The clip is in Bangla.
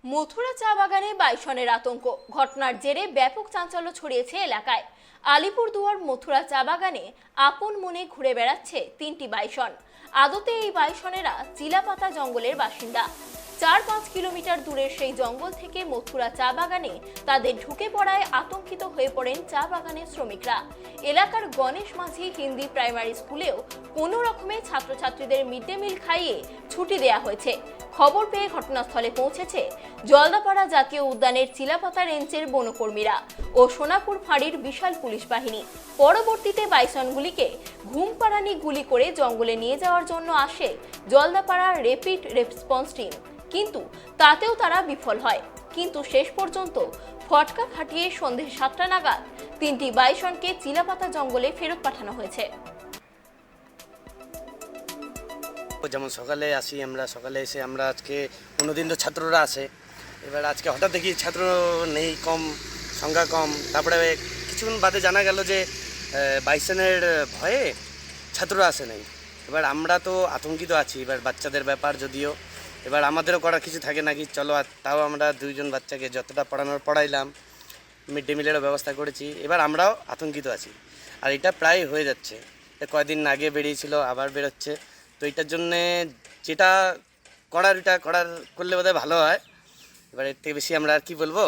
মথুরা চা বাগানে বাইসনের আতঙ্ক, ঘটনার জেরে ব্যাপক চাঞ্চল্য ছড়িয়েছে এলাকায়। আলিপুরদুয়ার মথুরা চা বাগানে আপন মনে ঘুরে বেড়াচ্ছে 3টি বাইসন। আদতে এই বাইসনেরা চিলাপাতা জঙ্গলের বাসিন্দা। 4-5 কিলোমিটার দূরের সেই জঙ্গল থেকে মথুরা চা বাগানে তাদের ঢুকে পড়ায় আতঙ্কিত হয়ে পড়েন চা বাগানের শ্রমিকরা। এলাকার গণেশ মাঝি হিন্দি প্রাইমারি স্কুলেও কোনো রকমে ছাত্রছাত্রীদের মিড ডে মিল খাইয়ে ছুটি দেওয়া হয়েছে। খবর পেয়ে ঘটনাস্থলে পৌঁছেছে জলদাপাড়া জাতীয় উদ্যানের চিলাপাতা রেঞ্জের বনকর্মীরা ও সোনাপুর ফাঁড়ির বিশাল পুলিশ বাহিনী। পরবর্তীতে বাইসনগুলিকে ঘুমপাড়ানি গুলি করে জঙ্গলে নিয়ে যাওয়ার জন্য আসে জলদাপাড়া র্যাপিড রেসপন্স টিম, কিন্তু তাতেও তারা বিফল হয়। কিন্তু শেষ পর্যন্ত ফটকা ফাটিয়ে সন্ধ্যে 7টা নাগাদ 3টি বাইসনকে চিলাপাতা জঙ্গলে ফেরত পাঠানো হয়েছে। যেমন সকালে আসি আমরা, সকালে এসে আমরা আজকে অন্যদিন তো ছাত্ররা আসে, এবার আজকে হঠাৎ দেখি ছাত্র নেই, কম সংখ্যা কম। তারপরে কিছুক্ষণ বাদে জানা গেল যে বাইসনের ভয়ে ছাত্ররা আসে নাই। এবার আমরা তো আতঙ্কিত আছি, এবার বাচ্চাদের ব্যাপার যদিও, এবার আমাদেরও করার কিছু থাকে নাকি, চলো তাও আমরা 2জন বাচ্চাকে যতটা পড়ানোর পড়াইলাম, মিড ডে মিলেরও ব্যবস্থা করেছি। এবার আমরাও আতঙ্কিত আছি, আর এটা প্রায় হয়ে যাচ্ছে। কয়েকদিন আগে বেরিয়েছিল, আবার বেরোচ্ছে। তো এটার জন্যে যেটা করার করলে বোধহয় ভালো হয়। এবার এর থেকে বেশি আমরা আর কি বলবো।